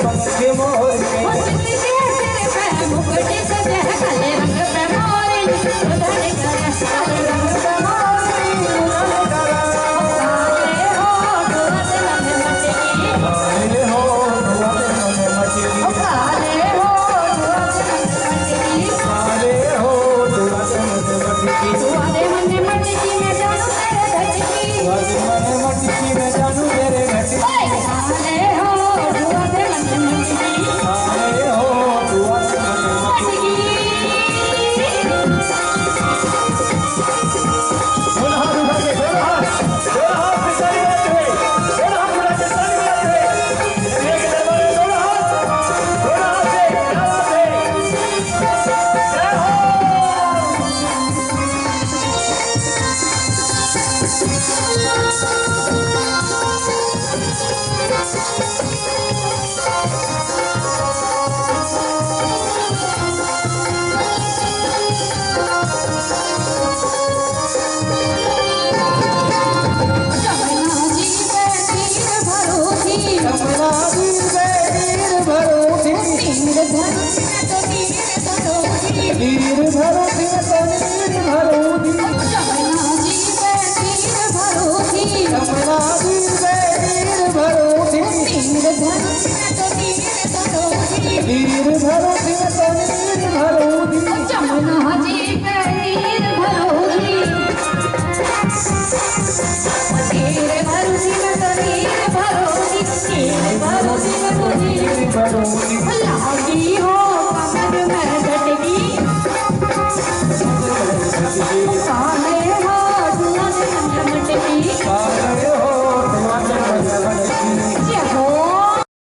पंख मोर के मुकुट सजे काले रंग पे मोर उधर करे काले रंग पे मोर काले हो दुआते मटकी काले हो दुआते मटकी दुआते मन मटकी में जानू तेरे घटकी दुआते मन मटकी में जानू तेरे घटकी काले हो दुआते मन मटकी काले हो दुआते मन मटकी वीर भरो वीर भरो जमुना जी पे वीर भरो जमुना वीर भरो वीर भरो वीर भरो जमुना जी पे वीर भरो वीर भरो लागी हो कमर में झटकी